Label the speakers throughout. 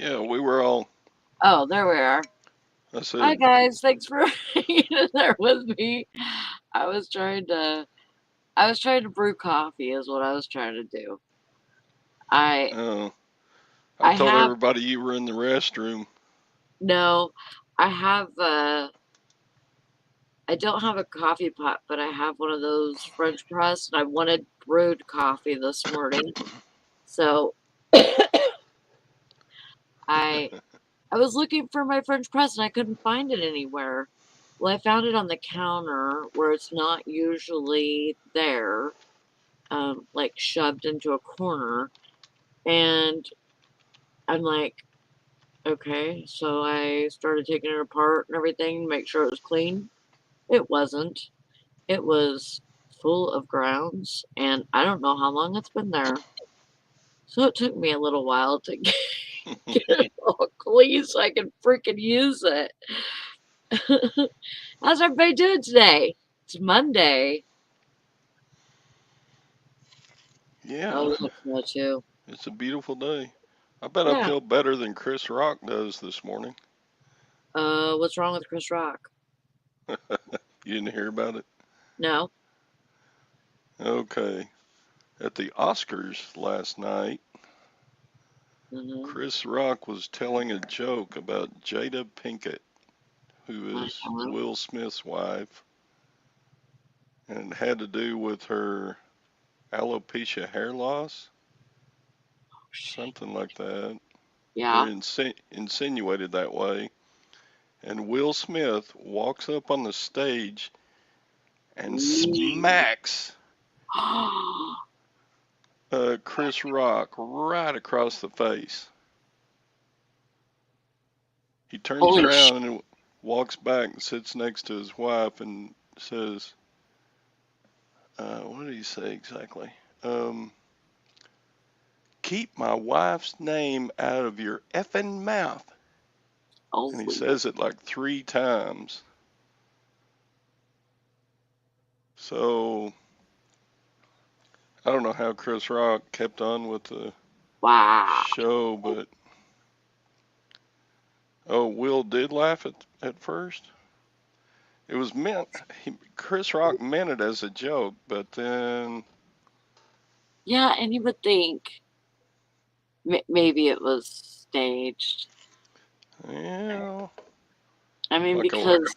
Speaker 1: Yeah, we were all.
Speaker 2: Oh, there we are.
Speaker 1: I
Speaker 2: Hi
Speaker 1: said,
Speaker 2: guys, thanks for being there with me. I was trying to I was trying to brew coffee is what I was trying to do. I
Speaker 1: oh, I
Speaker 2: I
Speaker 1: told
Speaker 2: have
Speaker 1: everybody you were in the restroom.
Speaker 2: no, I have I don't have a coffee pot, but I have one of those French press and I wanted brewed coffee this morning. So I I was looking for my French press and I couldn't find it anywhere. Well, I found it on the counter where it's not usually there, like shoved into a corner. And I'm like, okay. So I started taking it apart and everything to make sure it was clean. It wasn't. It was full of grounds, and I don't know how long it's been there. So it took me a little while to get it all clean so I can freaking use it. How's everybody doing today? It's Monday.
Speaker 1: Yeah,
Speaker 2: Oh, it's snow too.
Speaker 1: it's a beautiful day. I bet I
Speaker 2: Yeah.
Speaker 1: feel better than Chris Rock does this morning.
Speaker 2: What's wrong with Chris Rock?
Speaker 1: You didn't hear about it?
Speaker 2: No.
Speaker 1: Okay. At the Oscars last night,
Speaker 2: Mm-hmm.
Speaker 1: Chris Rock was telling a joke about Jada Pinkett, who is
Speaker 2: Uh-huh.
Speaker 1: Will Smith's wife, and it had to do with her alopecia hair loss, something like that, or
Speaker 2: Yeah.
Speaker 1: insinuated that way. And Will Smith walks up on the stage and smacks Chris Rock right across the face. He turns
Speaker 2: Holy sh!
Speaker 1: around and walks back and sits next to his wife and says, what did he say exactly? Um, Keep my wife's name out of your effing mouth. And he
Speaker 2: Holy.
Speaker 1: says it like 3 times. So I don't know how Chris Rock kept on with the
Speaker 2: Wow.
Speaker 1: show, but oh, Will did laugh at first. It was meant, Chris Rock meant it as a joke, but then,
Speaker 2: Yeah, and you would think maybe it was staged.
Speaker 1: you know,
Speaker 2: I mean,
Speaker 1: like a
Speaker 2: because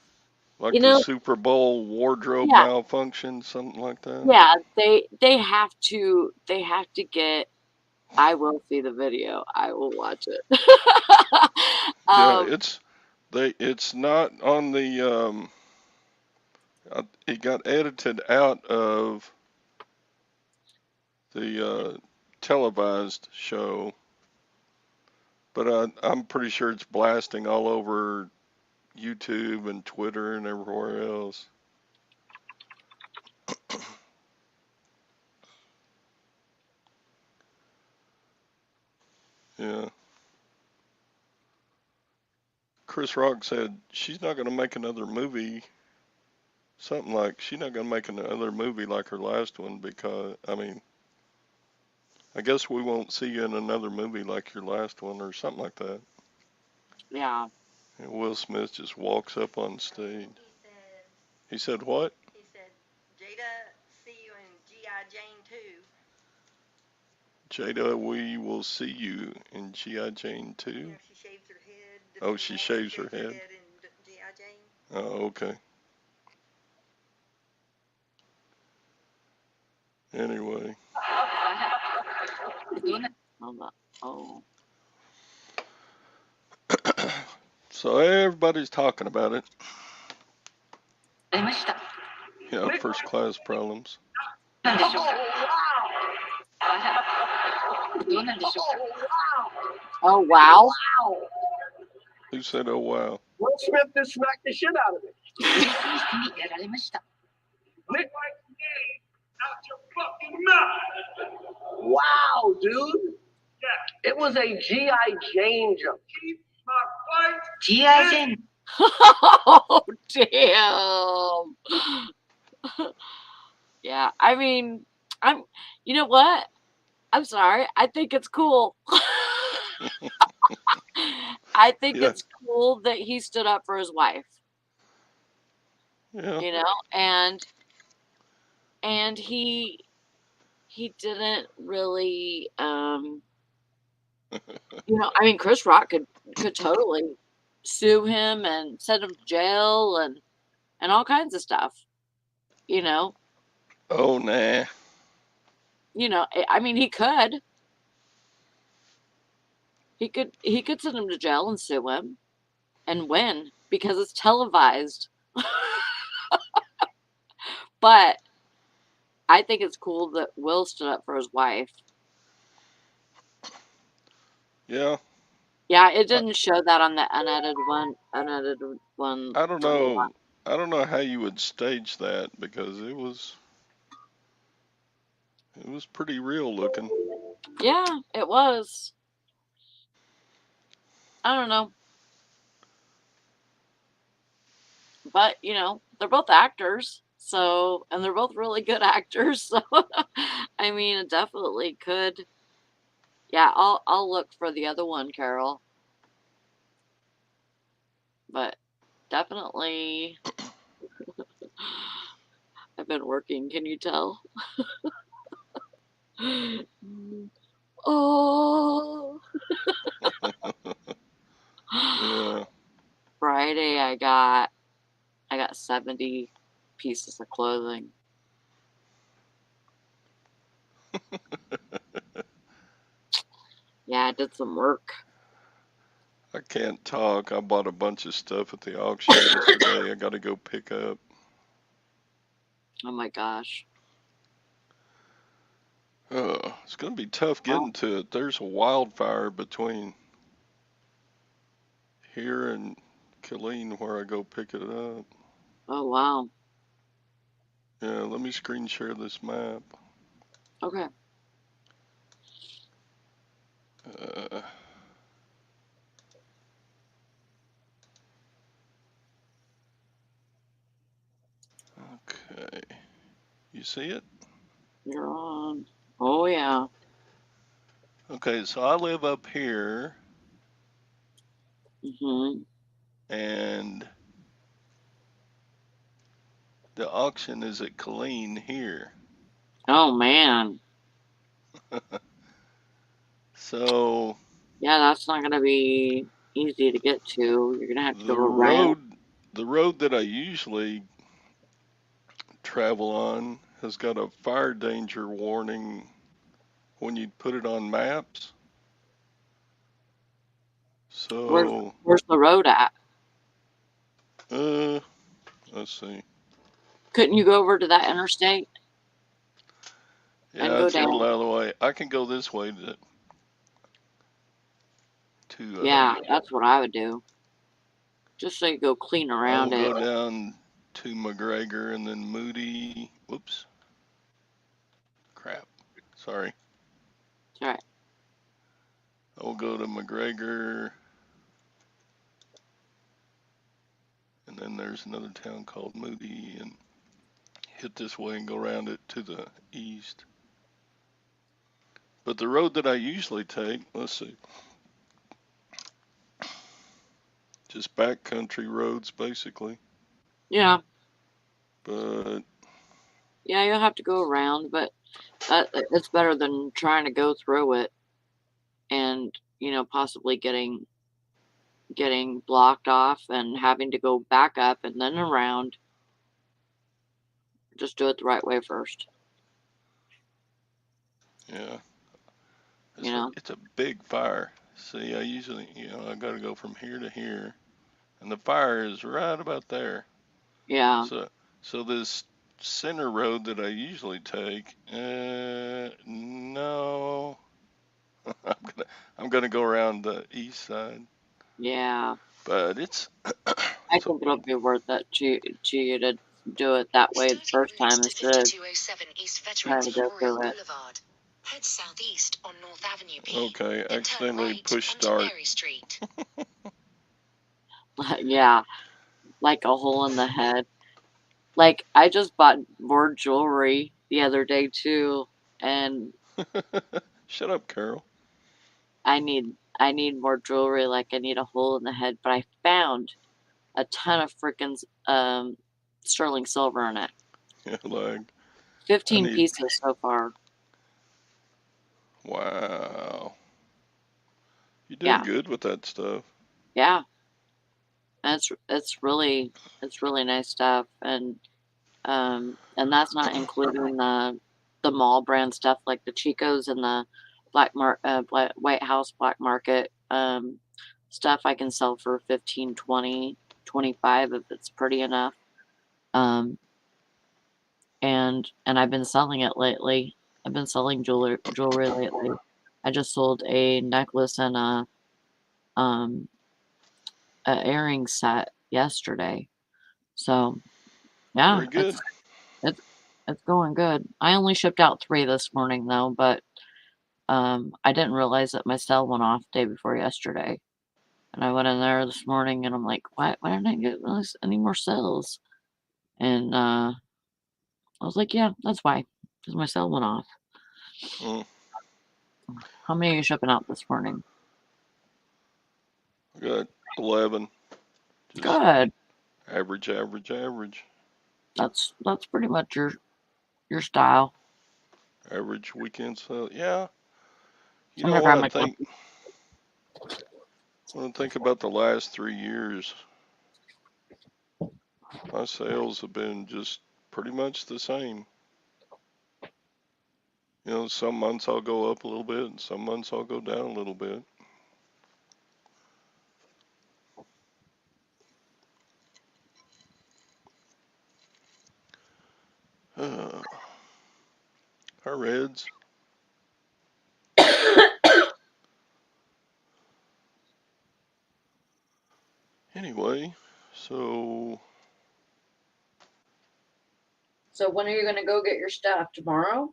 Speaker 1: like
Speaker 2: you
Speaker 1: the
Speaker 2: know,
Speaker 1: Super Bowl wardrobe
Speaker 2: yeah,
Speaker 1: malfunction, something like that.
Speaker 2: yeah, they have to get. I will see the video. I will watch it.
Speaker 1: Yeah,
Speaker 2: um,
Speaker 1: it's not on the it got edited out of the televised show, but I'm pretty sure it's blasting all over YouTube and Twitter and everywhere else. Yeah. Chris Rock said she's not going to make another movie. Something like she's not going to make another movie like her last one because, I mean, I guess we won't see you in another movie like your last one or something like that.
Speaker 2: yeah.
Speaker 1: And Will Smith just walks up on stage. He said, what?
Speaker 3: He said, Jada, see you in G.I. Jane 2.
Speaker 1: Jada, we will see you in G.I. Jane 2.
Speaker 3: She shaves her head.
Speaker 1: Oh, she shaves her
Speaker 3: Shaves her
Speaker 1: head.
Speaker 3: head in G.I. Jane.
Speaker 1: Oh, okay. Anyway,
Speaker 2: Oh,
Speaker 1: so everybody's talking about it. Yeah, first class problems.
Speaker 2: oh wow.
Speaker 1: Who said, oh, wow?
Speaker 4: Will Smith just smacked the shit out of it. Lick like name out your fucking mouth. Wow, dude. Yeah. It was a G.I. Jane jump. Keep my wife.
Speaker 3: G.I. Jane.
Speaker 2: Oh damn. Yeah, I mean, I'm. You know what? I'm sorry. I think it's cool. I think
Speaker 1: Yeah.
Speaker 2: it's cool that he stood up for his wife,
Speaker 1: Yeah.
Speaker 2: you know, and he didn't really, you know, I mean, Chris Rock could totally sue him and send him to jail and all kinds of stuff, you know.
Speaker 1: Oh, nah.
Speaker 2: You know, I mean, he could send him to jail and sue him and win because it's televised. But I think it's cool that Will stood up for his wife.
Speaker 1: Yeah.
Speaker 2: Yeah, it
Speaker 1: I,
Speaker 2: didn't show that on the unedited one.
Speaker 1: I don't know. I don't know how you would stage that because it was pretty real looking.
Speaker 2: Yeah, it was. I don't know. But, you know, they're both actors. So, and they're both really good actors. So, I mean, it definitely could. Yeah, I'll look for the other one, Carol. But definitely, I've been working. Can you tell? Oh.
Speaker 1: Yeah.
Speaker 2: Friday, I got 70 pieces of clothing. Yeah, I did some work.
Speaker 1: I can't talk. I bought a bunch of stuff at the auction yesterday. I got to go pick up.
Speaker 2: Oh my gosh.
Speaker 1: It's going to be tough
Speaker 2: Well,
Speaker 1: getting to it. There's a wildfire between here and Killeen where I go pick it up.
Speaker 2: oh wow.
Speaker 1: Yeah, let me screen share this map.
Speaker 2: Okay.
Speaker 1: Uh, okay. You see it?
Speaker 2: You're on. Oh yeah.
Speaker 1: Okay, so I live up here
Speaker 2: Mhm.
Speaker 1: and the auction is at Killeen here.
Speaker 2: Oh man.
Speaker 1: So
Speaker 2: Yeah, that's not gonna be easy to get to. You're gonna have to go around.
Speaker 1: the road that I usually travel on has got a fire danger warning when you put it on maps. So,
Speaker 2: Where's the road at?
Speaker 1: uh, let's see.
Speaker 2: Couldn't you go over to that interstate and
Speaker 1: Yeah,
Speaker 2: go
Speaker 1: it's a little
Speaker 2: down?
Speaker 1: out of the way. I can go this way
Speaker 2: Yeah, that's what I would do. Just so you go clean
Speaker 1: I will
Speaker 2: around it.
Speaker 1: go down to McGregor and then Moody. Whoops. Crap. Sorry.
Speaker 2: All right.
Speaker 1: I will go to McGregor, and then there's another town called Moody, and hit this way and go around it to the east. But the road that I usually take, let's see, just backcountry roads basically.
Speaker 2: Yeah.
Speaker 1: But
Speaker 2: Yeah, you'll have to go around, but it's better than trying to go through it and, you know, possibly getting blocked off and having to go back up and then around. Just do it the right way first.
Speaker 1: yeah,
Speaker 2: You know?
Speaker 1: it's a big fire. See, I usually, I got to go from here to here, and the fire is right about there.
Speaker 2: Yeah.
Speaker 1: So this center road that I usually take, no, I'm gonna go around the east side.
Speaker 2: Yeah.
Speaker 1: But it's
Speaker 2: I think it'll be worth it to you to do it that way the first time instead of trying to go through it.
Speaker 5: Head southeast on North Avenue P.
Speaker 1: okay.
Speaker 5: Then
Speaker 1: Accidentally
Speaker 5: turn right
Speaker 1: pushed
Speaker 5: onto
Speaker 1: start.
Speaker 5: Mary Street.
Speaker 2: Yeah, like a hole in the head. Like I just bought more jewelry the other day too, and
Speaker 1: Shut up, Carol.
Speaker 2: I need I need more jewelry, like I need a hole in the head, but I found a ton of freaking sterling silver in it.
Speaker 1: Yeah, like
Speaker 2: 15
Speaker 1: need.
Speaker 2: pieces so far.
Speaker 1: Wow, you're doing
Speaker 2: Yeah,
Speaker 1: good with that stuff.
Speaker 2: yeah. It's really nice stuff, and that's not including the mall brand stuff like the Chicos and the White House black market stuff. I can sell for 15, 20, 25 if it's pretty enough. And I've been selling it lately. I've been selling jewelry lately. I just sold a necklace and um a earring set yesterday. So yeah,
Speaker 1: Very good.
Speaker 2: it's it's going good. I only shipped out 3 this morning though, but I didn't realize that my cell went off day before yesterday. And I went in there this morning and I'm like, why didn't I get any more cells? And I was like, yeah, that's why, because my cell went off.
Speaker 1: Mm.
Speaker 2: How many are you shipping out this morning?
Speaker 1: I got 11. Just
Speaker 2: Good.
Speaker 1: average, average, average.
Speaker 2: That's pretty much your style.
Speaker 1: Average weekend sale. Yeah. You
Speaker 2: I'm
Speaker 1: know
Speaker 2: gonna
Speaker 1: what
Speaker 2: grab
Speaker 1: I
Speaker 2: my
Speaker 1: think? When I think about the last 3 years, my sales have been just pretty much the same. You know, some months I'll go up a little bit, and some months I'll go down a little bit. Our Reds. Anyway, so
Speaker 2: So when are you gonna go get your stuff? Tomorrow?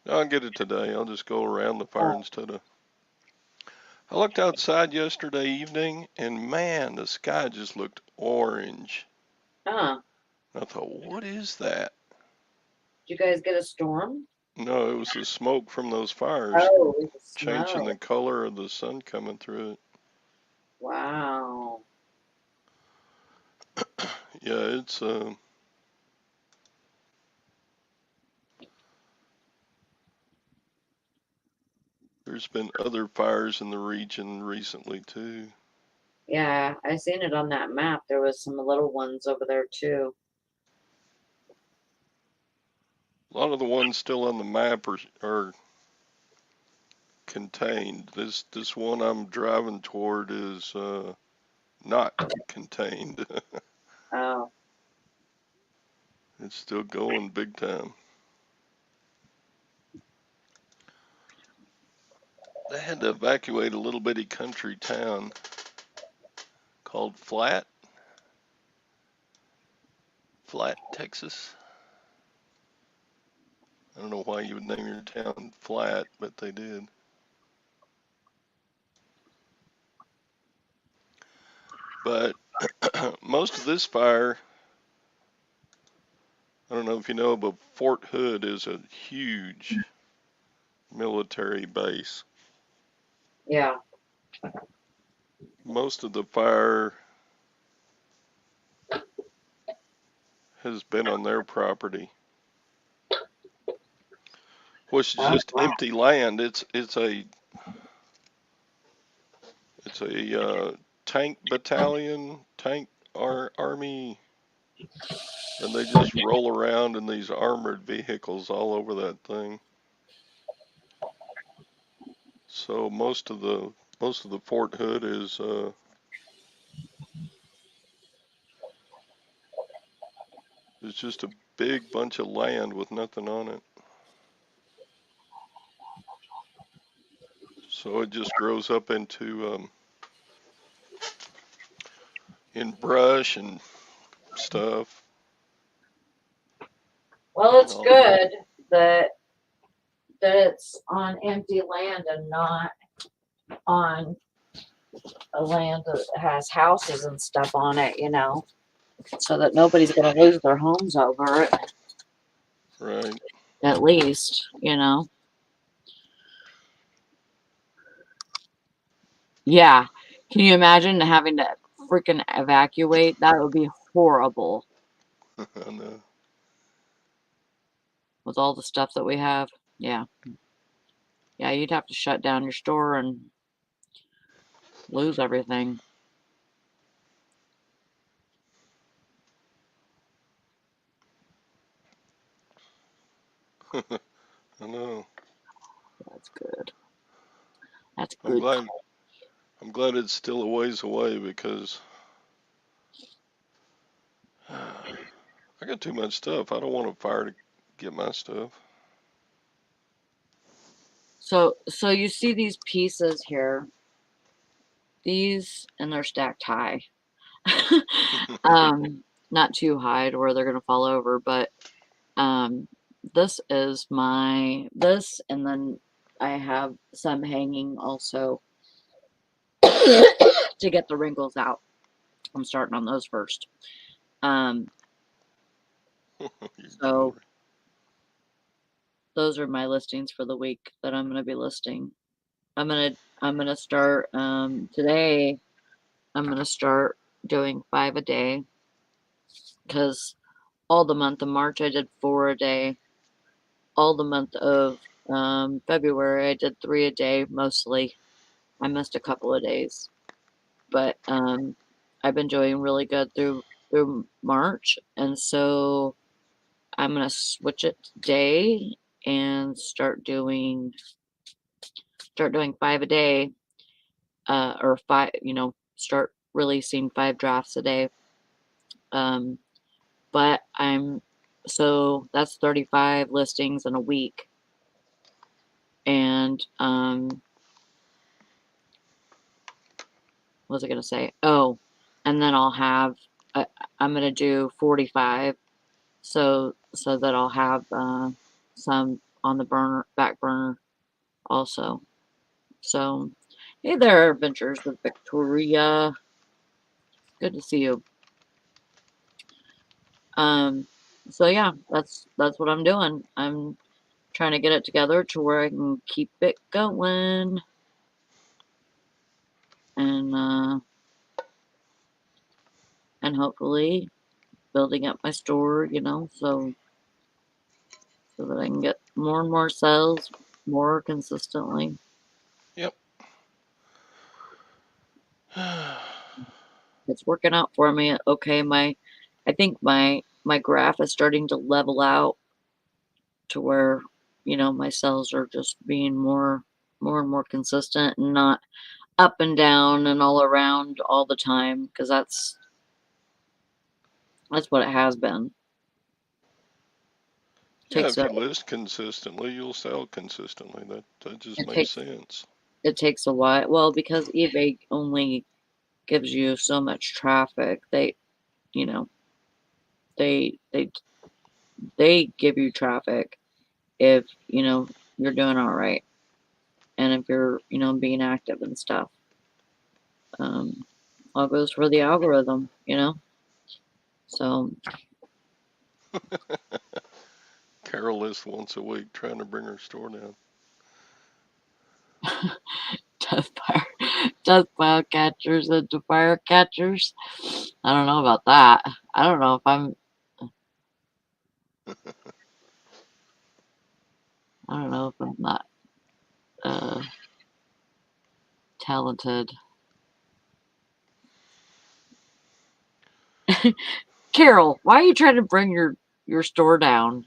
Speaker 1: I'll get it today. I'll just go around the fire
Speaker 2: Oh.
Speaker 1: instead of. I looked outside yesterday evening, and man, the sky just looked orange.
Speaker 2: Huh.
Speaker 1: I thought, what is that?
Speaker 2: Did you guys get a storm?
Speaker 1: No, it was the smoke from those fires
Speaker 2: Oh, the
Speaker 1: changing the
Speaker 2: smoke.
Speaker 1: color of the sun coming through it.
Speaker 2: Wow.
Speaker 1: Yeah, it's there's been other fires in the region recently too.
Speaker 2: Yeah, I seen it on that map. There was some little ones over there too.
Speaker 1: A lot of the ones still on the map are contained. This one I'm driving toward is not contained.
Speaker 2: Oh.
Speaker 1: It's still going big time. They had to evacuate a little bitty country town called Flat, Texas. I don't know why you would name your town Flat, but they did. But most of this fire, I don't know if you know, but Fort Hood is a huge military base.
Speaker 2: Yeah.
Speaker 1: Most of the fire has been on their property, which is
Speaker 2: Oh,
Speaker 1: just
Speaker 2: wow.
Speaker 1: empty land. It's a tank battalion, army, and they just roll around in these armored vehicles all over that thing. So most of the Fort Hood is just a big bunch of land with nothing on it. So it just grows up into in brush and stuff.
Speaker 2: Well,
Speaker 1: And
Speaker 2: it's
Speaker 1: all,
Speaker 2: good that it's on empty land and not on a land that has houses and stuff on it, so that nobody's gonna lose their homes over it,
Speaker 1: right.
Speaker 2: at least. Yeah. Can you imagine having to freaking evacuate? That would be horrible
Speaker 1: I know.
Speaker 2: with all the stuff that we have. Yeah. Yeah, you'd have to shut down your store and lose everything.
Speaker 1: I know.
Speaker 2: That's good. That's
Speaker 1: I'm
Speaker 2: good.
Speaker 1: glad. I'm glad it's still a ways away because I got too much stuff. I don't want a fire to get my stuff.
Speaker 2: So you see these pieces here. These, and they're stacked high. Not too high to where they're gonna fall over, but this is this, and then I have some hanging also to get the wrinkles out. I'm starting on those first.
Speaker 1: Your
Speaker 2: So
Speaker 1: jewelry.
Speaker 2: those are my listings for the week that I'm gonna be listing. I'm gonna start today. I'm gonna start doing 5 a day because all the month of March I did 4 a day. All the month of February I did 3 a day mostly. I missed a couple of days, but I've been doing really good through March, and so I'm gonna switch it today and start doing 5 a day, or 5, start releasing 5 drafts a day. But so that's 35 listings in a week, and what was I gonna say? Oh, and then I'm gonna do 45, so that I'll have some on the back burner also. So, hey there, Adventures with Victoria. Good to see you. So yeah, that's what I'm doing. I'm trying to get it together to where I can keep it going, and hopefully building up my store, so that I can get more and more sales more consistently.
Speaker 1: Yep.
Speaker 2: It's working out for me. Okay, I think my graph is starting to level out to where, my sales are just being more and more consistent and not up and down and all around all the time, because that's what it has been.
Speaker 1: Yeah,
Speaker 2: Takes
Speaker 1: if
Speaker 2: a
Speaker 1: you list consistently, you'll sell consistently. That just
Speaker 2: it
Speaker 1: makes
Speaker 2: takes
Speaker 1: sense.
Speaker 2: it takes a while. Well, because eBay only gives you so much traffic. You know, they they they give you traffic if, you're doing all right, and if you're, being active and stuff. All goes for the algorithm. So
Speaker 1: Carol lists once a week trying to bring her store down.
Speaker 2: death pile catchers into fire catchers. I don't know about that. I don't know if I'm. I don't know if I'm not talented. Carol, why are you trying to bring your store down?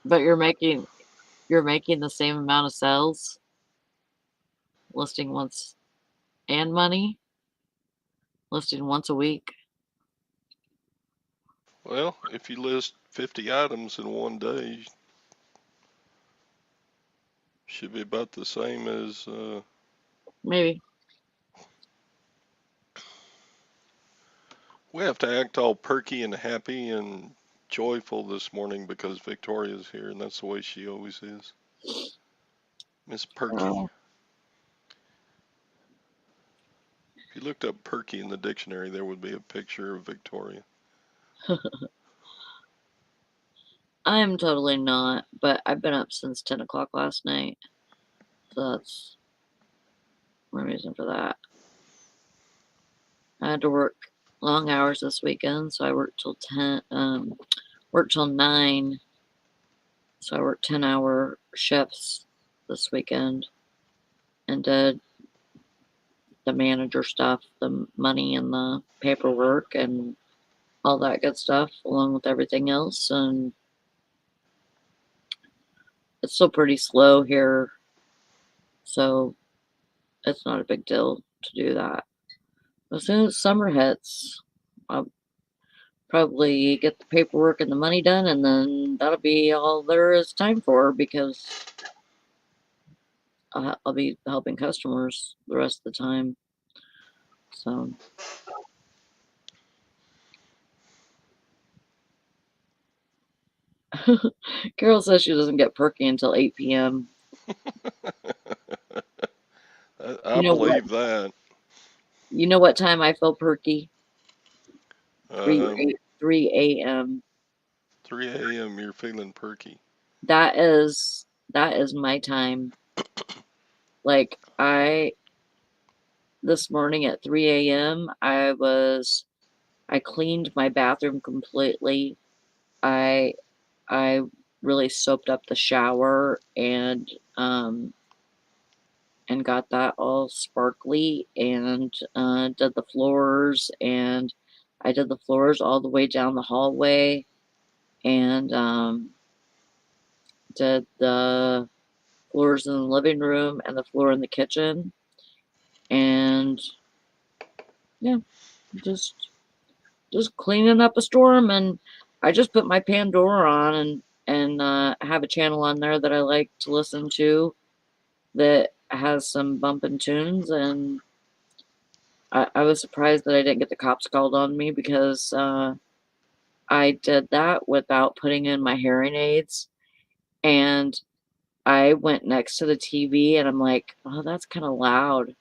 Speaker 2: But you're making the same amount of sales listing once, and money listing once a week.
Speaker 1: Well, if you list 50 items in one day, should be about the same as.
Speaker 2: Maybe.
Speaker 1: We have to act all perky and happy and joyful this morning because Victoria's here, and that's the way she always is. Miss Perky.
Speaker 2: Oh.
Speaker 1: If you looked up perky in the dictionary, there would be a picture of Victoria.
Speaker 2: I'm totally not, but I've been up since 10 o'clock last night. So that's one reason for that. I had to work long hours this weekend, so I worked till 9. So I worked 10-hour shifts this weekend and did the manager stuff, the money and the paperwork and all that good stuff, along with everything else. And it's still pretty slow here, so it's not a big deal to do that. As soon as summer hits, I'll probably get the paperwork and the money done, and then that'll be all there is time for, because I'll be helping customers the rest of the time. So Carol says she doesn't get perky until 8 p.m.
Speaker 1: I
Speaker 2: You know what?
Speaker 1: believe that.
Speaker 2: You know what time I feel perky? 3
Speaker 1: Um,
Speaker 2: 3 a.m.
Speaker 1: 3 a.m. You're feeling perky.
Speaker 2: That is my time. Like this morning at 3 a.m. I cleaned my bathroom completely. I really soaped up the shower and got that all sparkly, and did the floors, and I did the floors all the way down the hallway, and did the floors in the living room and the floor in the kitchen, and yeah, just cleaning up a storm. And I just put my Pandora on and have a channel on there that I like to listen to that has some bumping tunes. And I was surprised that I didn't get the cops called on me, because I did that without putting in my hearing aids. And I went next to the TV and I'm like, oh, that's kind of loud.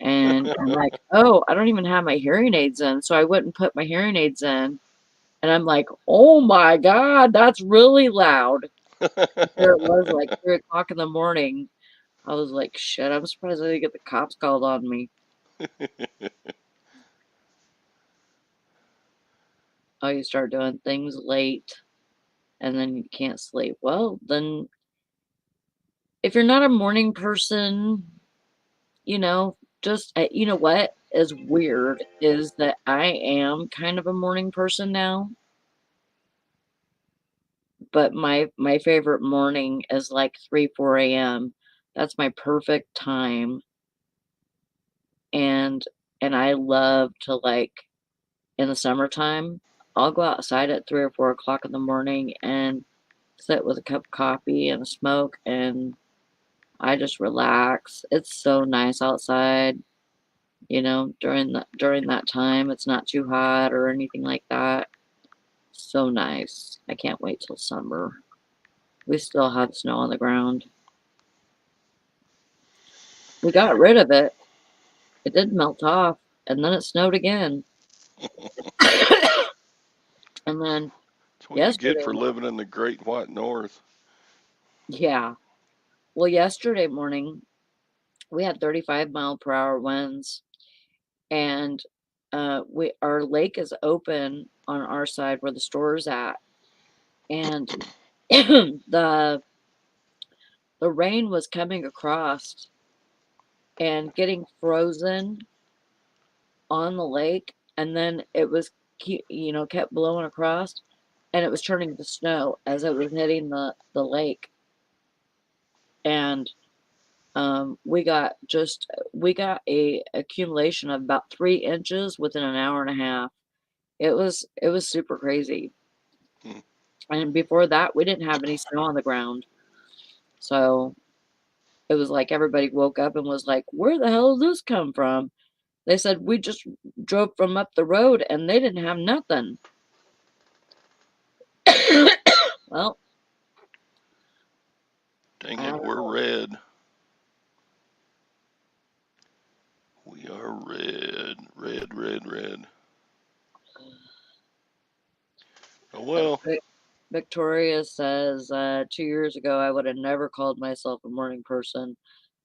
Speaker 2: And I'm like, oh, I don't even have my hearing aids in. So I went and put my hearing aids in. And I'm like, oh my God, that's really loud. There it was, like 3 o'clock in the morning. I was like, shit, I'm surprised I didn't get the cops called on me. Oh, you start doing things late and then you can't sleep. Well, then if you're not a morning person, just, you know what is weird is that I am kind of a morning person now, but my favorite morning is like 3, 4 a.m. That's my perfect time. And I love to, like, in the summertime, I'll go outside at 3 or 4 o'clock in the morning and sit with a cup of coffee and a smoke, and I just relax. It's so nice outside, during that time. It's not too hot or anything like that. So nice. I can't wait till summer. We still have snow on the ground. We got rid of it. It did melt off, and then it snowed again. And then
Speaker 1: That's what you get
Speaker 2: yesterday,
Speaker 1: for living in the Great White North.
Speaker 2: yeah. Well, yesterday morning, we had 35-mile-per-hour winds, and our lake is open on our side where the store is at, and the rain was coming across and getting frozen on the lake, and then it was kept blowing across, and it was turning to snow as it was hitting the lake. And we got a accumulation of about 3 inches within an hour and a half. It was super crazy.
Speaker 1: Hmm.
Speaker 2: And before that, we didn't have any snow on the ground. So it was like everybody woke up and was like, where the hell did this come from? They said, we just drove from up the road and they didn't have nothing. Well,
Speaker 1: Dang
Speaker 2: I
Speaker 1: it,
Speaker 2: don't
Speaker 1: we're
Speaker 2: know.
Speaker 1: red. We are red. Red. Oh well.
Speaker 2: Victoria says, 2 years ago, I would have never called myself a morning person.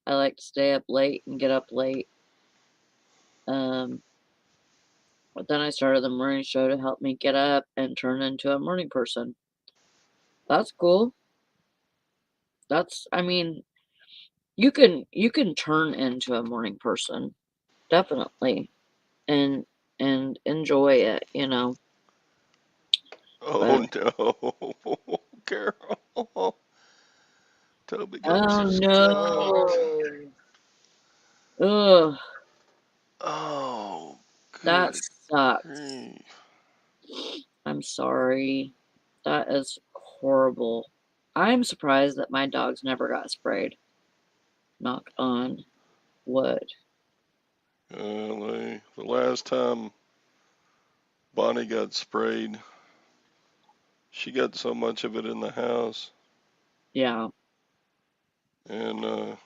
Speaker 2: I like to stay up late and get up late. But then I started the morning show to help me get up and turn into a morning person. That's cool. I mean, you can turn into a morning person, definitely, and enjoy it, you know.
Speaker 1: Oh
Speaker 2: But
Speaker 1: no, Carol. Toby got
Speaker 2: oh
Speaker 1: you skunked.
Speaker 2: no, ugh,
Speaker 1: Oh,
Speaker 2: that
Speaker 1: good
Speaker 2: sucks.
Speaker 1: grief.
Speaker 2: I'm sorry. That is horrible. I'm surprised that my dogs never got sprayed. Knock on wood.
Speaker 1: The last time Bonnie got sprayed, she got so much of it in the house,
Speaker 2: Yeah,
Speaker 1: and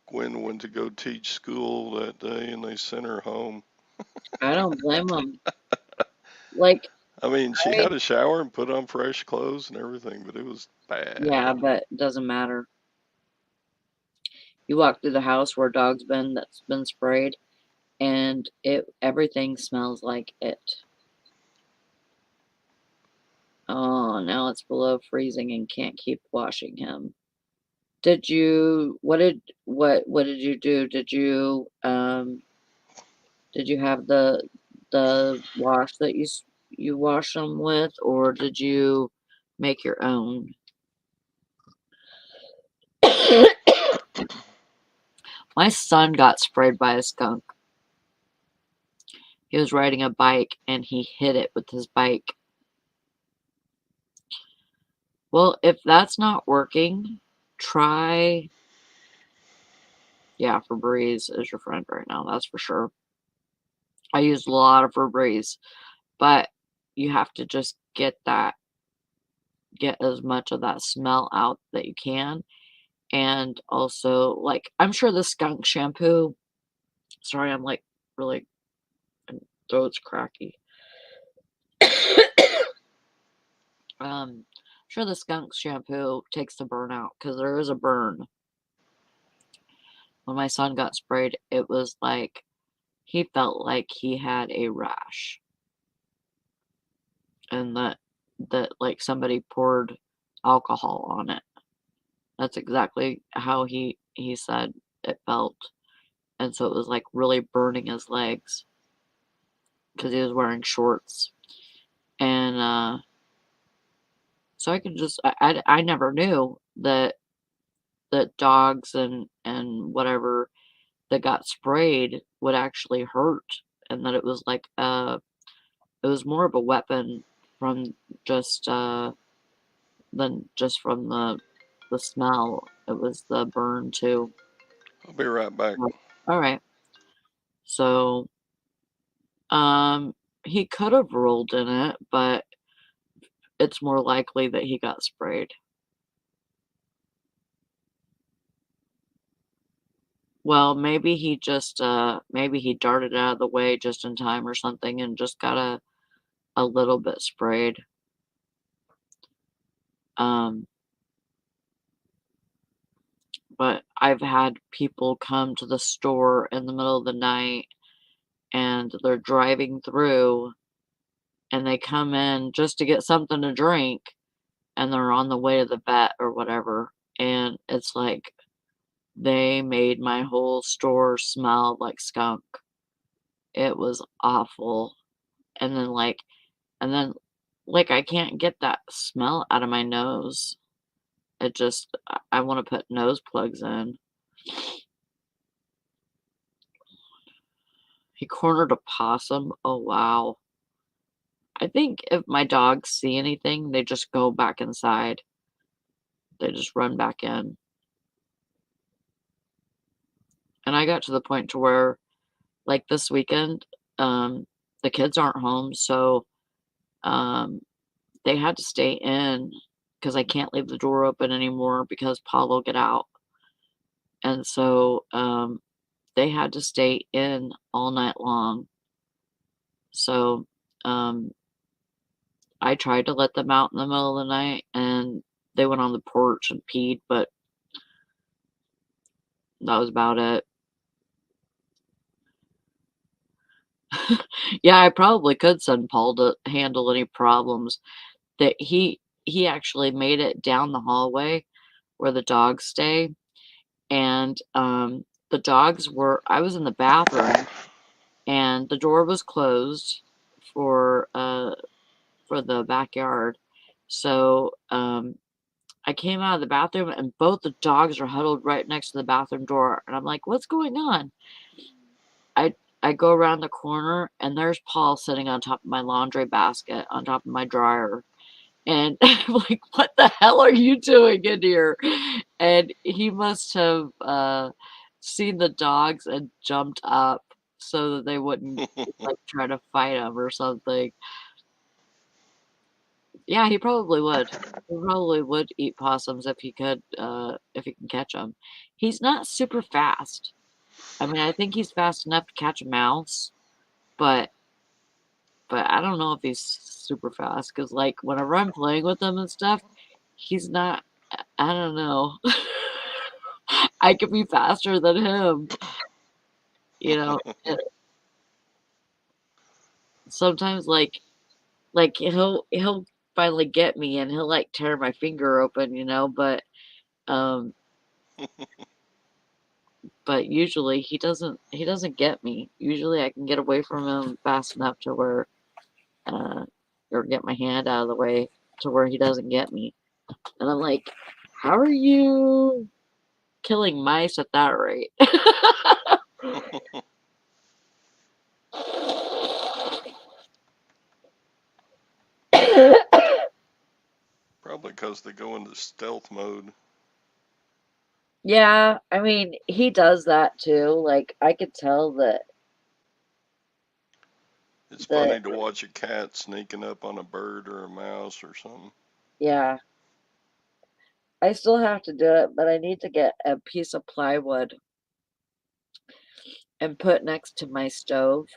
Speaker 1: Gwen went to go teach school that day, and they sent her home.
Speaker 2: I don't blame them. Like,
Speaker 1: I mean, she
Speaker 2: I,
Speaker 1: had a shower and put on fresh clothes and everything, but it was bad.
Speaker 2: yeah, but it doesn't matter. You walk through the house where a dog's been that's been sprayed, and everything smells like it. Oh, now it's below freezing and can't keep washing him. Did you what did you do? Did you have the wash that you wash them with, or did you make your own? My son got sprayed by a skunk. He was riding a bike and he hit it with his bike. Well, if that's not working, try. Yeah, Febreze is your friend right now, that's for sure. I used a lot of Febreze, but you have to just get as much of that smell out that you can. And also, like, I'm sure the skunk shampoo, sorry, I'm like really, my throat's cracky. I'm sure the skunk shampoo takes the burn out because there is a burn. When my son got sprayed, it was like he felt like he had a rash, and that like somebody poured alcohol on it. That's exactly how he said it felt. And so it was like really burning his legs because he was wearing shorts. And so I could just I never knew that dogs and whatever that got sprayed would actually hurt, and that it was like it was more of a weapon from just than just from the smell. It was the burn too.
Speaker 1: I'll be right back.
Speaker 2: All right. So he could have rolled in it, but it's more likely that he got sprayed. Well, maybe he just maybe he darted out of the way just in time or something and just got a little bit sprayed. Um, but I've had people come to the store in the middle of the night and they're driving through and they come in just to get something to drink and they're on the way to the vet or whatever. And it's like they made my whole store smell like skunk. It was awful. And then and then like I can't get that smell out of my nose. It just I want to put nose plugs in. He cornered a possum. Oh wow. I think if my dogs see anything, they just go back inside. They just run back in. And I got to the point to where like this weekend, the kids aren't home, so um they had to stay in because I can't leave the door open anymore because Paul will get out. And so they had to stay in all night long. So um I tried to let them out in the middle of the night, and they went on the porch and peed, but that was about it. Yeah, I probably could send Paul to handle any problems. That he actually made it down the hallway where the dogs stay, and the dogs were. I was in the bathroom, and the door was closed for the backyard. So I came out of the bathroom, and both the dogs are huddled right next to the bathroom door, and I'm like, "What's going on?" I I go around the corner, and there's Paul sitting on top of my laundry basket, on top of my dryer, and I'm like, "What the hell are you doing in here?" And he must have, seen the dogs and jumped up so that they wouldn't, like, try to fight him or something. Yeah, he probably would. He probably would eat possums if he can catch them. He's not super fast. I mean, I think he's fast enough to catch a mouse, but I don't know if he's super fast. Cause like, whenever I'm playing with him and stuff, he's not I don't know. I could be faster than him, you know? And sometimes, like, he'll finally get me, and he'll, like, tear my finger open, um but usually he doesn't get me. Usually I can get away from him fast enough to where uh or get my hand out of the way to where he doesn't get me. And I'm like, how are you killing mice at that rate?
Speaker 1: Probably because they go into stealth mode.
Speaker 2: Yeah, I mean, he does that too. Like, I could tell
Speaker 1: It's
Speaker 2: that
Speaker 1: funny to watch a cat sneaking up on a bird or a mouse or something.
Speaker 2: yeah, I still have to do it, but I need to get a piece of plywood and put next to my stove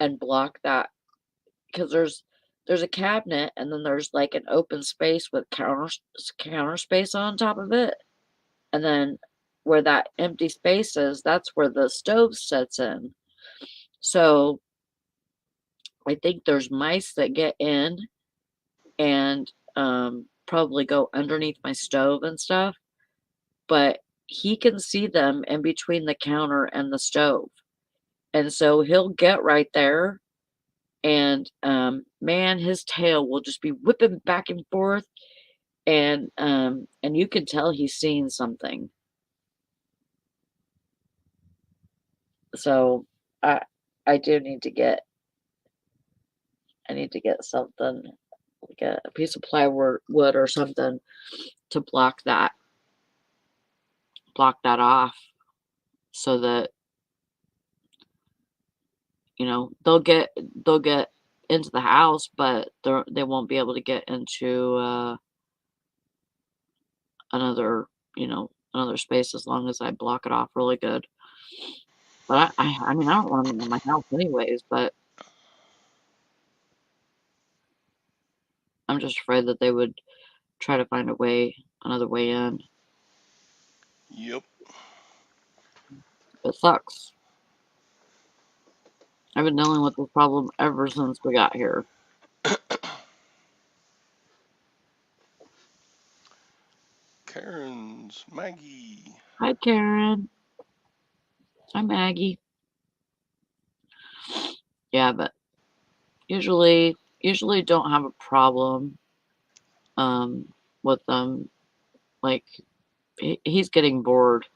Speaker 2: and block that because there's a cabinet, and then there's like an open space with counter space on top of it, and then where that empty space is, that's where the stove sits in. So I think there's mice that get in and probably go underneath my stove and stuff, but he can see them in between the counter and the stove. And so he'll get right there, and man, his tail will just be whipping back and forth, and you can tell he's seeing something. So I I do need to get something like a piece of plywood wood or something to block that off so that they'll get into the house, but they won't be able to get into another space as long as I block it off really good. But I mean, I don't want them in my house anyways, but I'm just afraid that they would try to find another way in.
Speaker 1: Yep.
Speaker 2: It sucks. I've been dealing with this problem ever since we got here.
Speaker 1: Karen's Maggie.
Speaker 2: Hi, Karen. Hi, Maggie. Yeah, but usually don't have a problem um with them. Like, he's getting bored,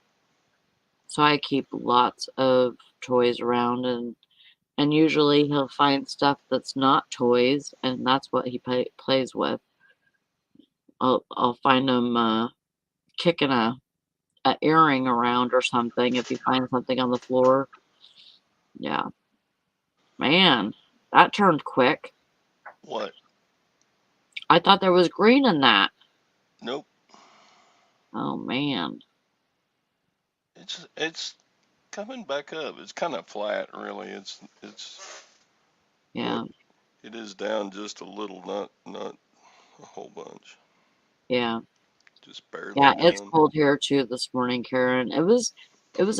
Speaker 2: so I keep lots of toys around, and usually he'll find stuff that's not toys, and that's what he plays with. I'll find him kicking a earring around or something if he finds something on the floor. Yeah, man, that turned quick.
Speaker 1: What?
Speaker 2: I thought there was green in that.
Speaker 1: Nope.
Speaker 2: Oh man.
Speaker 1: It's coming back up. It's kind of flat, really. It's what
Speaker 2: Yeah.
Speaker 1: It is down just a little, not a whole bunch.
Speaker 2: Yeah.
Speaker 1: Just barely
Speaker 2: Yeah, it's
Speaker 1: down.
Speaker 2: cold here too this morning, Karen. It was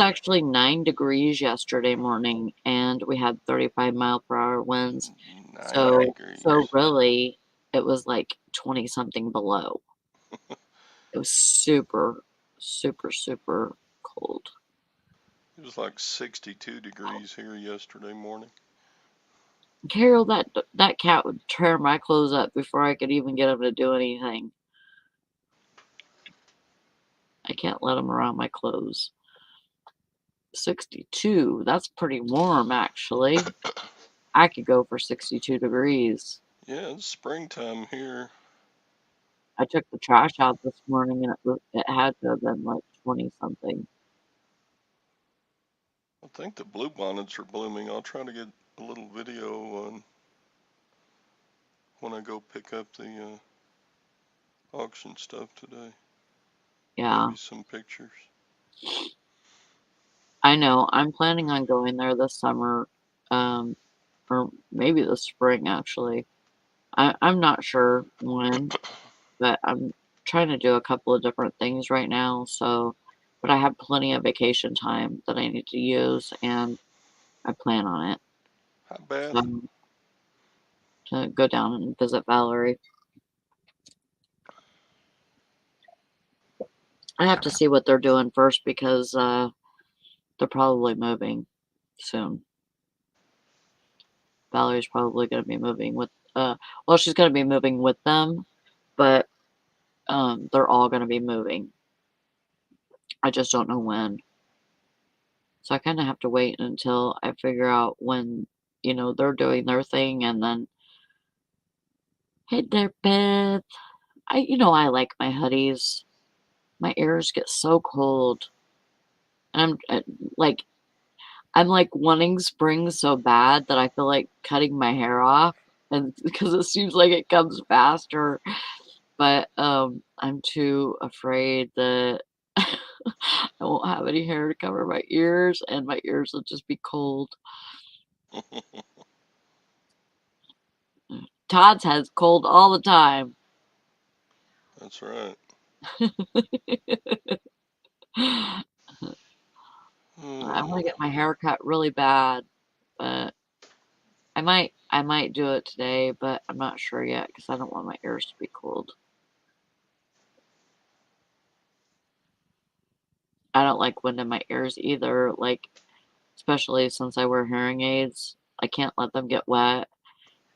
Speaker 2: actually 9 degrees yesterday morning, and we had 35-mile-per-hour winds.
Speaker 1: 9
Speaker 2: So
Speaker 1: degrees.
Speaker 2: really, it was like 20 something below. It was super, super, super cold.
Speaker 1: It was like 62 degrees here yesterday morning.
Speaker 2: Carol, that cat would tear my clothes up before I could even get him to do anything. I can't let him around my clothes. 62, that's pretty warm, actually. I could go for 62 degrees.
Speaker 1: Yeah, it's springtime here.
Speaker 2: I took the trash out this morning, and it had to have been like 20 something.
Speaker 1: I think the bluebonnets are blooming. I'll try to get a little video on when I go pick up the auction stuff today.
Speaker 2: Yeah,
Speaker 1: Maybe some pictures.
Speaker 2: I know. I'm planning on going there this summer, um, or maybe this spring, actually. I'm not sure when, but I'm trying to do a couple of different things right now. But I have plenty of vacation time that I need to use, and I plan on it.
Speaker 1: Hi, Beth.
Speaker 2: So to go down and visit Valerie. I have to see what they're doing first because they're probably moving soon. Valerie's probably going to be moving with, well, she's going to be moving with them, but they're all going to be moving. I just don't know when. So I kind of have to wait until I figure out when, they're doing their thing, and then, hey there, Beth. I like my hoodies. My ears get so cold. And like, I'm like wanting spring so bad that I feel like cutting my hair off, and because it seems like it comes faster. But I'm too afraid that I won't have any hair to cover my ears, and my ears will just be cold. Todd's has cold all the time.
Speaker 1: That's right.
Speaker 2: I want to get my hair cut really bad, but I might do it today, but I'm not sure yet because I don't want my ears to be cold. I don't like wind in my ears either, like especially since I wear hearing aids. I can't let them get wet,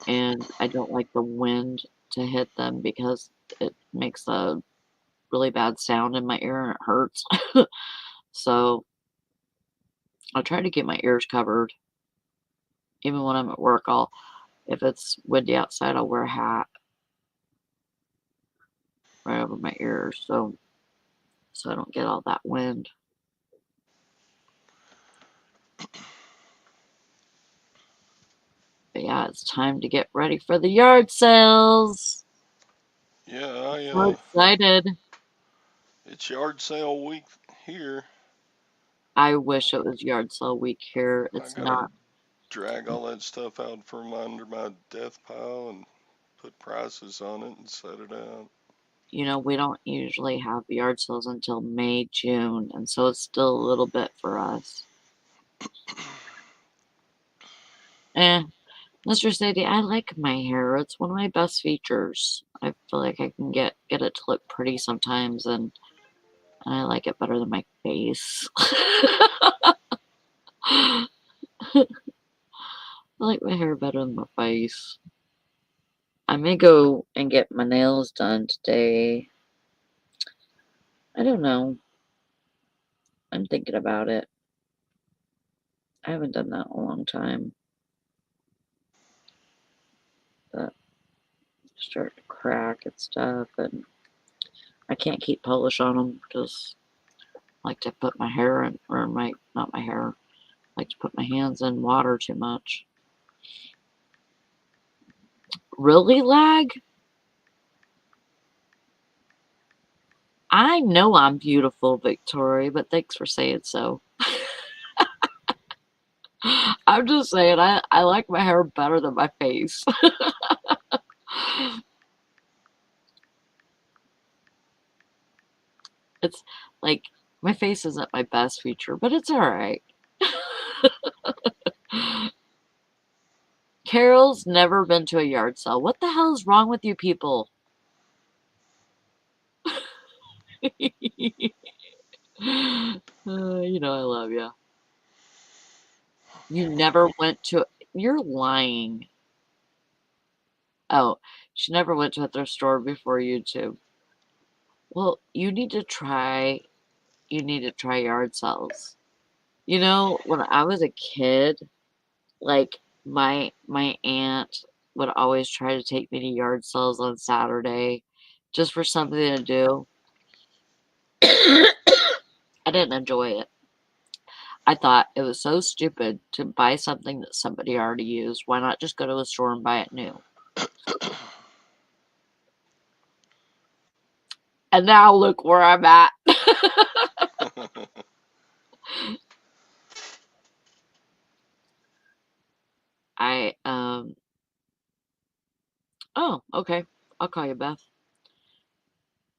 Speaker 2: and I don't like the wind to hit them because it makes a really bad sound in my ear and it hurts. So I try to keep my ears covered. Even when I'm at work, if it's windy outside, I'll wear a hat right over my ears so I don't get all that wind. But yeah, it's time to get ready for the yard sales.
Speaker 1: Yeah,
Speaker 2: So excited.
Speaker 1: it's yard sale week here.
Speaker 2: I wish it was yard sale week here.
Speaker 1: I
Speaker 2: It's
Speaker 1: gotta
Speaker 2: not.
Speaker 1: drag all that stuff out from under my death pile and put prices on it and set it out.
Speaker 2: We don't usually have yard sales until May, June, and so it's still a little bit for us. Mr. Sadie, I like my hair. It's one of my best features. I feel like I can get it to look pretty sometimes, and I like it better than my face. I like my hair better than my face. I may go and get my nails done today. I don't know. I'm thinking about it. I haven't done that in a long time. But start to crack and stuff, and I can't keep polish on them because I like to put my hair in, or not my hair, I like to put my hands in water too much. Really, lag? I know I'm beautiful, Victoria, but thanks for saying so. I'm just saying, I like my hair better than my face. It's like my face isn't my best feature, but it's all right. Carol's never been to a yard sale. What the hell is wrong with you people? You know I love you. You never went to. You're lying. Oh, she never went to a thrift store before YouTube. Well, you need to try. You need to try yard sales. You know, when I was a kid, like my aunt would always try to take me to yard sales on Saturday just for something to do. I didn't enjoy it. I thought it was so stupid to buy something that somebody already used. Why not just go to a store and buy it new? And now look where I'm at. I oh, okay. I'll call you Beth.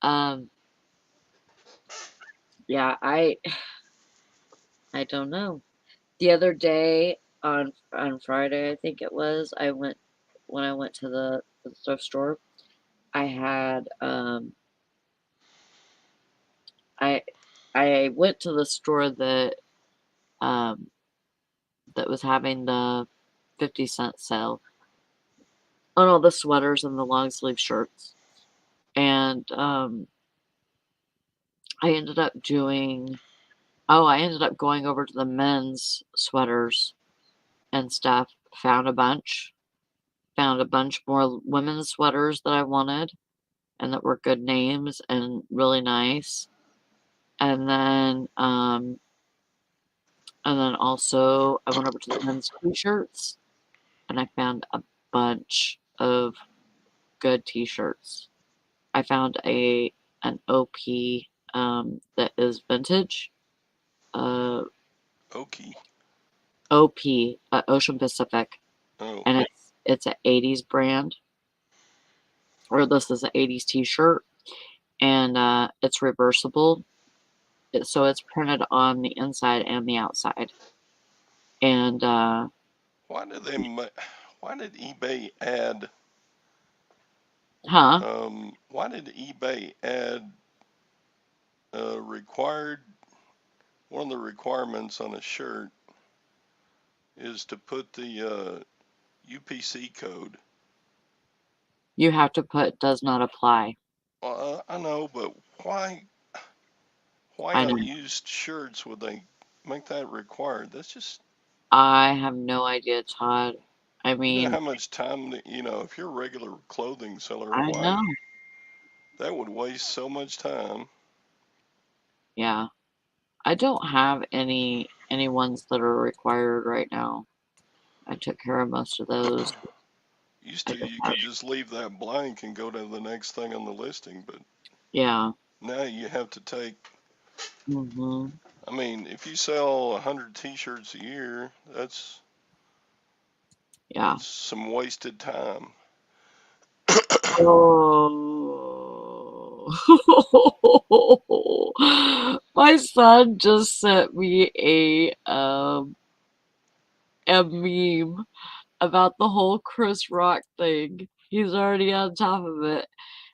Speaker 2: Um yeah, I don't know. The other day on Friday, I think it was, when I went to the thrift store, I had I I went to the store um that was having the 50-cent sale on all the sweaters and the long sleeve shirts. And I ended up doing I ended up going over to the men's sweaters and stuff. Found a bunch more women's sweaters that I wanted and that were good names and really nice. And then also I went over to the men's t-shirts and I found a bunch of good t-shirts. I found an OP that is vintage.
Speaker 1: Okie.
Speaker 2: OP, Ocean Pacific,
Speaker 1: Oh.
Speaker 2: and it's an 80s brand, or this is an 80s t-shirt, and it's reversible, so it's printed on the inside and the outside. And
Speaker 1: Why did eBay add?
Speaker 2: huh?
Speaker 1: Why did eBay add required? One of the requirements on a shirt is to put the UPC code.
Speaker 2: You have to put does not apply.
Speaker 1: I know, but why
Speaker 2: I know.
Speaker 1: on used shirts would they make that required? That's just,
Speaker 2: I have no idea, Todd. I
Speaker 1: you know
Speaker 2: mean,
Speaker 1: how much time if you're a regular clothing seller,
Speaker 2: I know.
Speaker 1: that would waste so much time.
Speaker 2: Yeah. I don't have any ones that are required right now. I took care of most of those.
Speaker 1: Used to, you could just leave that blank and go to the next thing on the listing, but
Speaker 2: Yeah.
Speaker 1: now you have to take.
Speaker 2: Mhm.
Speaker 1: I mean, if you sell 100 T-shirts a year, that's
Speaker 2: Yeah.
Speaker 1: some wasted time.
Speaker 2: Oh. My son just sent me a meme about the whole Chris Rock thing. He's already on top of it.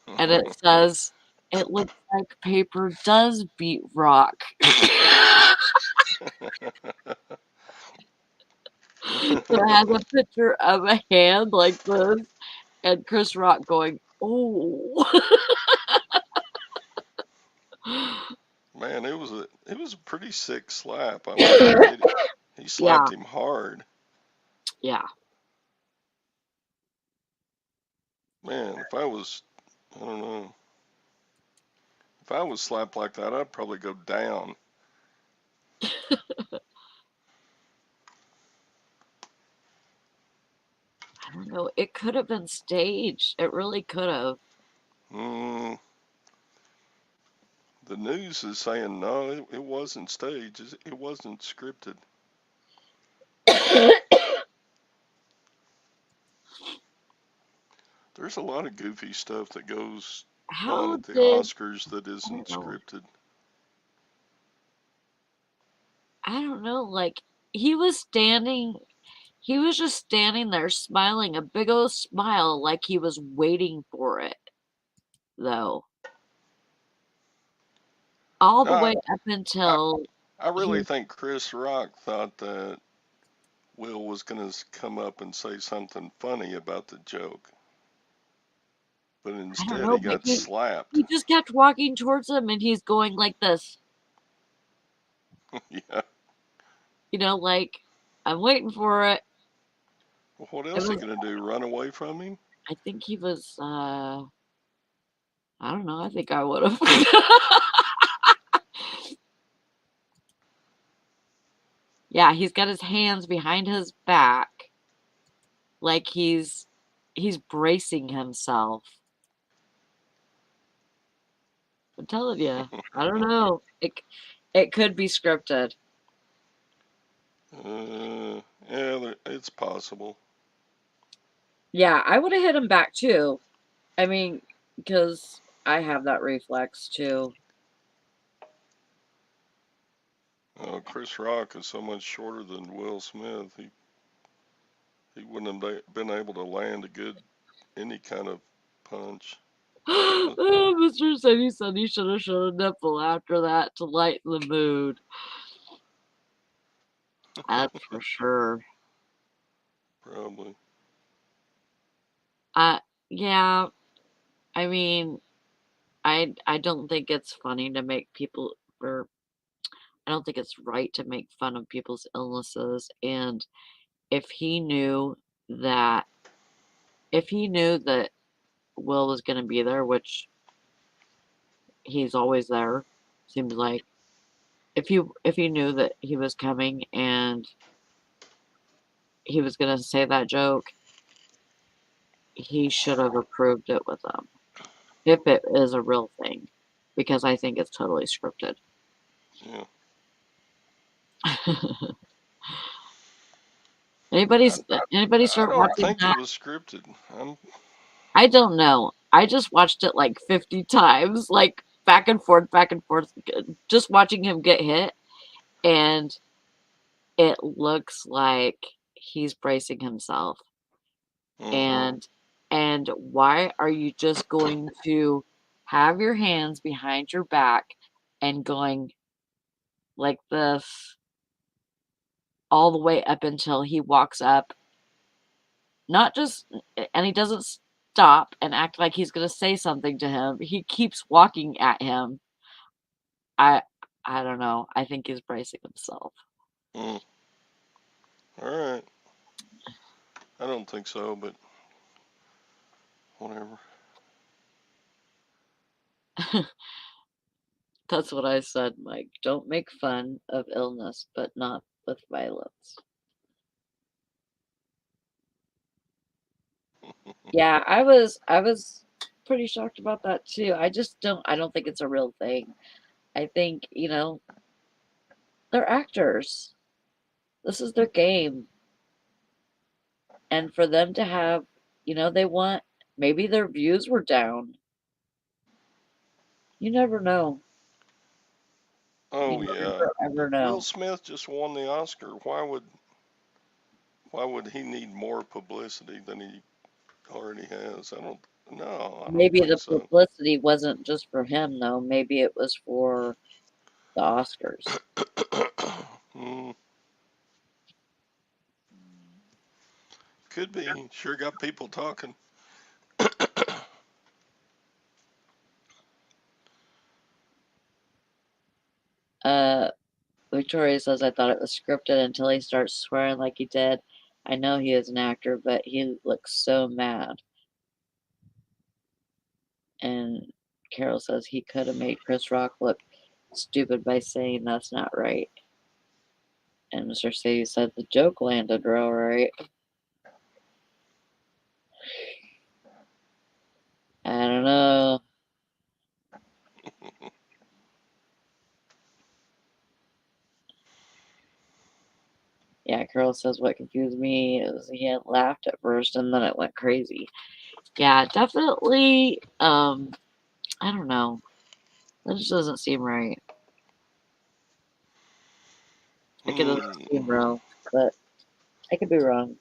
Speaker 2: And it says, "It looks like paper does beat rock." So it has a picture of a hand like this and Chris Rock going, "Oh."
Speaker 1: Man, it was a pretty sick slap. I mean, he
Speaker 2: Yeah,
Speaker 1: slapped him hard.
Speaker 2: yeah.
Speaker 1: Man, I don't know, if I was slapped like that, I'd probably go down.
Speaker 2: I don't know. It could have been staged. It really could have.
Speaker 1: Mm, the news is saying no, it wasn't staged. It wasn't scripted. There's a lot of goofy stuff that goes on
Speaker 2: How
Speaker 1: at the
Speaker 2: did
Speaker 1: Oscars that
Speaker 2: I
Speaker 1: isn't
Speaker 2: don't know.
Speaker 1: scripted.
Speaker 2: I don't know. Like he was just standing there smiling a big old smile, like he was waiting for it, though. All
Speaker 1: No,
Speaker 2: the way up
Speaker 1: I,
Speaker 2: until
Speaker 1: I really
Speaker 2: he.
Speaker 1: think Chris Rock thought that Will was going to come up and say something funny about the joke, but
Speaker 2: I don't
Speaker 1: instead
Speaker 2: know,
Speaker 1: he
Speaker 2: but
Speaker 1: got
Speaker 2: he
Speaker 1: slapped.
Speaker 2: he just kept walking towards him, and he's going like this,
Speaker 1: Yeah.
Speaker 2: like I'm waiting for it.
Speaker 1: Well, what
Speaker 2: It
Speaker 1: else he
Speaker 2: was.
Speaker 1: going to do? Run away from him?
Speaker 2: I think he was. I don't know. I think I would have. Yeah, he's got his hands behind his back, like he's bracing himself. I'm telling you, I don't know. It could be scripted.
Speaker 1: Yeah, it's possible.
Speaker 2: Yeah, I would have hit him back too. I mean, because I have that reflex too.
Speaker 1: Chris Rock is so much shorter than Will Smith. He wouldn't have been able to land a good any kind of punch.
Speaker 2: Oh, Mr. Sadie said he should have shown a nipple after that to lighten the mood. That's for sure.
Speaker 1: Probably.
Speaker 2: Uh, yeah. I mean, I don't think it's funny to make people, or I don't think it's right to make fun of people's illnesses. And if he knew that if he knew that Will was going to be there, which he's always there, seems like, if he knew that he was coming and he was going to say that joke, he should have approved it with them if it is a real thing, because I think it's totally scripted.
Speaker 1: Yeah.
Speaker 2: Anybody
Speaker 1: I
Speaker 2: start
Speaker 1: don't
Speaker 2: watching
Speaker 1: think it
Speaker 2: that?
Speaker 1: was scripted.
Speaker 2: I don't know. I just watched it like 50 times, like back and forth, just watching him get hit, and it looks like he's bracing himself.
Speaker 1: Mm-hmm.
Speaker 2: And why are you just going to have your hands behind your back and going like this all the way up until he walks up? Not just, and he doesn't stop and act like he's going to say something to him. He keeps walking at him. I I don't know. I think he's bracing himself.
Speaker 1: Mm. All right. I don't think so, but whatever.
Speaker 2: That's what I said, Mike. Don't make fun of illness, but not with violence. Yeah, I was pretty shocked about that too. I don't think it's a real thing. I think, they're actors. This is their game. And for them to have, they want maybe their views were down. You never know. You
Speaker 1: Oh yeah.
Speaker 2: never ever
Speaker 1: Will
Speaker 2: know.
Speaker 1: Smith just won the Oscar. Why would he need more publicity than he already has? I don't
Speaker 2: Maybe
Speaker 1: think
Speaker 2: the
Speaker 1: so.
Speaker 2: publicity wasn't just for him though. Maybe it was for the Oscars.
Speaker 1: mm, could be. Sure got people talking.
Speaker 2: Uh Victoria says I thought it was scripted until he starts swearing like he did. I know he is an actor, but he looks so mad. And Carol says he could have made Chris Rock look stupid by saying that's not right. And Mr. Sadie said the joke landed real right. I don't know. Yeah, Carol says what confused me is he had laughed at first and then it went crazy. Yeah, definitely. I don't know. That just doesn't seem right. Like, it doesn't seem real, but I could be wrong.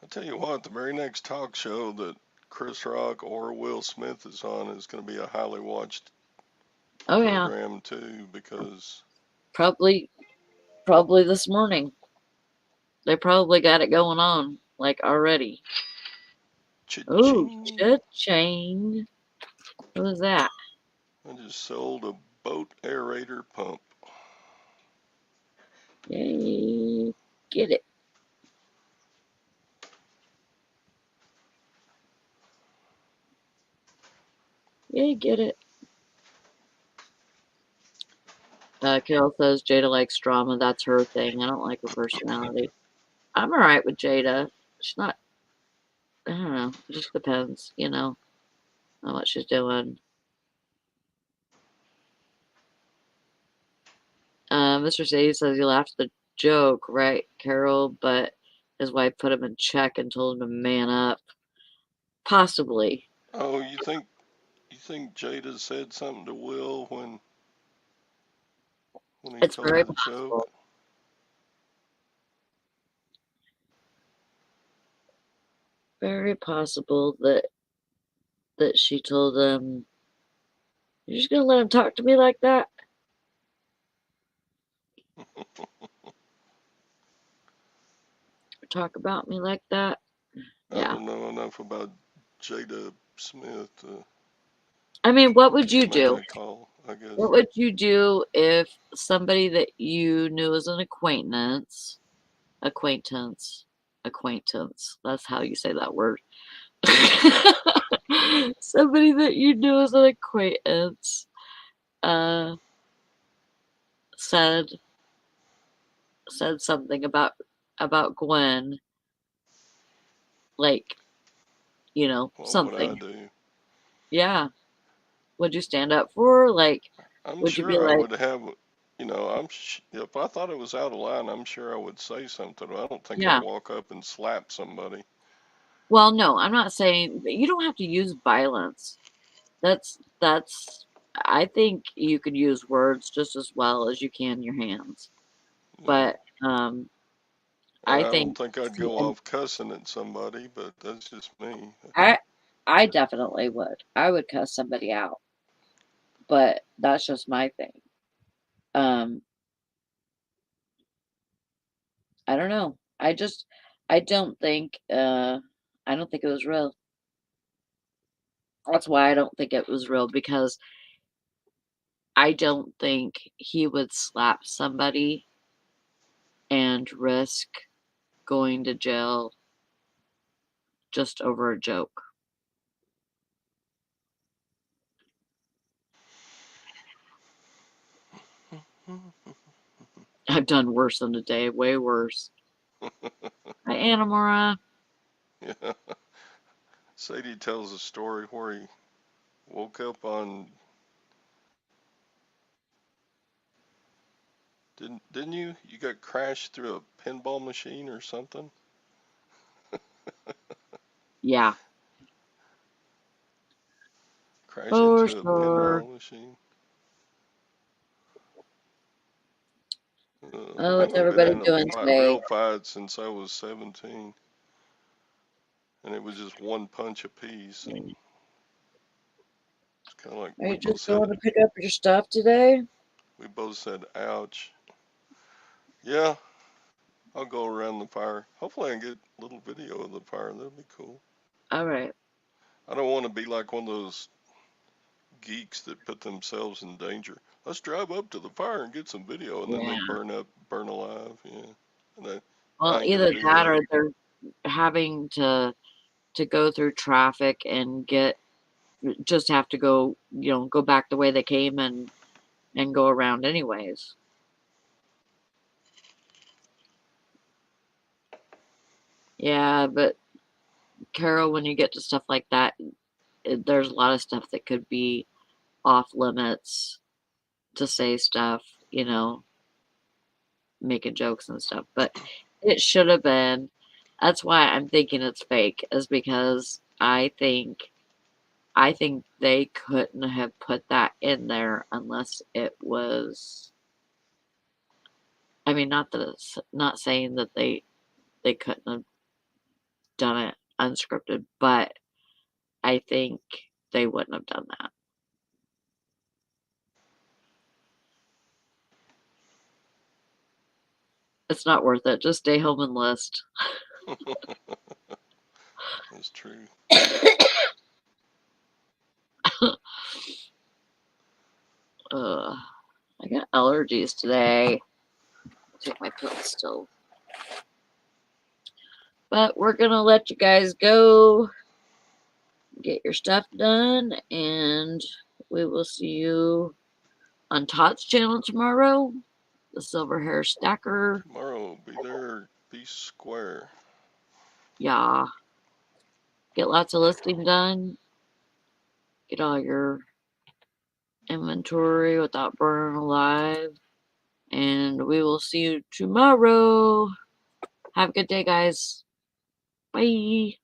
Speaker 1: I tell you what, the very next talk show that Chris Rock or Will Smith is on is going to be a highly watched
Speaker 2: Oh yeah,
Speaker 1: program too, because
Speaker 2: probably this morning. They probably got it going on, like, already. Oh,
Speaker 1: cha-ching,
Speaker 2: cha-ching. What was that?
Speaker 1: I just sold a boat aerator pump.
Speaker 2: Yay, get it. Yay, get it. Carol says Jada likes drama. That's her thing. I don't like her personality. I'm alright with Jada. She's not, I don't know. It just depends, on what she's doing. Mr. Sadie says he laughed at the joke, right, Carol? But his wife put him in check and told him to man up. Possibly.
Speaker 1: Oh, you think Jada said something to Will when he
Speaker 2: It's
Speaker 1: told
Speaker 2: very
Speaker 1: the joke?
Speaker 2: possible. Very possible that she told him, "You're just gonna let him talk to me like that?" Talk about me like that?
Speaker 1: I
Speaker 2: Yeah.
Speaker 1: don't know enough about Jada Smith to
Speaker 2: I mean, what would you
Speaker 1: make
Speaker 2: do?
Speaker 1: that call, I guess.
Speaker 2: What would you do if somebody that you knew as an acquaintance, that's how you say that word. Somebody that you knew as an acquaintance said something about Gwen, like,
Speaker 1: What would I
Speaker 2: something.
Speaker 1: do?
Speaker 2: Yeah. Would you stand up for her? Like,
Speaker 1: I'm
Speaker 2: would you be
Speaker 1: sure I
Speaker 2: like,
Speaker 1: would have, if I thought it was out of line, I'm sure I would say something. I don't think I'd
Speaker 2: yeah.
Speaker 1: walk up and slap somebody.
Speaker 2: Well, no, I'm not saying you don't have to use violence. That's I think you could use words just as well as you can your hands.
Speaker 1: Yeah.
Speaker 2: But I
Speaker 1: I don't
Speaker 2: think
Speaker 1: think I'd go
Speaker 2: seeing
Speaker 1: off cussing at somebody, but that's just me.
Speaker 2: I definitely would. I would cuss somebody out. But that's just my thing. Um, I don't know. I don't think I don't think it was real. That's why I don't think it was real, because I don't think he would slap somebody and risk going to jail just over a joke. I've done worse in a day, way worse. Hi, Anamora.
Speaker 1: Yeah. Sadie tells a story where he woke up on. Didn't you? You got crashed through a pinball machine or something?
Speaker 2: Yeah,
Speaker 1: Crash
Speaker 2: for
Speaker 1: into a
Speaker 2: sure.
Speaker 1: pinball machine?
Speaker 2: Oh,
Speaker 1: I
Speaker 2: what's
Speaker 1: haven't been
Speaker 2: everybody
Speaker 1: in a
Speaker 2: doing today?
Speaker 1: real fight since I was 17, and it was just one punch apiece, and it's kind of like
Speaker 2: Are you just going to pick up your stuff today?
Speaker 1: we both said, "Ouch." Yeah, I'll go around the fire. Hopefully, I can get a little video of the fire. That'd be cool.
Speaker 2: All right.
Speaker 1: I don't want to be like one of those geeks that put themselves in danger. Let's drive up to the fire and get some video, and then
Speaker 2: Yeah.
Speaker 1: they burn alive. Yeah, and
Speaker 2: Well,
Speaker 1: I ain't gonna
Speaker 2: either
Speaker 1: do
Speaker 2: that
Speaker 1: that.
Speaker 2: or they're having to go through traffic and just have to go, go back the way they came and go around anyways. Yeah, but Carol, when you get to stuff like that, there's a lot of stuff that could be off limits to say stuff, making jokes and stuff. But it should have been. That's why I'm thinking it's fake, is because I think they couldn't have put that in there unless it was. I mean, not that it's not saying that they couldn't have done it unscripted, but I think they wouldn't have done that. It's not worth it. Just stay home and list.
Speaker 1: That's true.
Speaker 2: I got allergies today. I'll take my pills still. But we're going to let you guys go. Get your stuff done. And we will see you on Todd's channel tomorrow. The Silver Hair Stacker.
Speaker 1: Tomorrow, be there, be square.
Speaker 2: Yeah. Get lots of listing done. Get all your inventory without burning alive. And we will see you tomorrow. Have a good day, guys. Bye.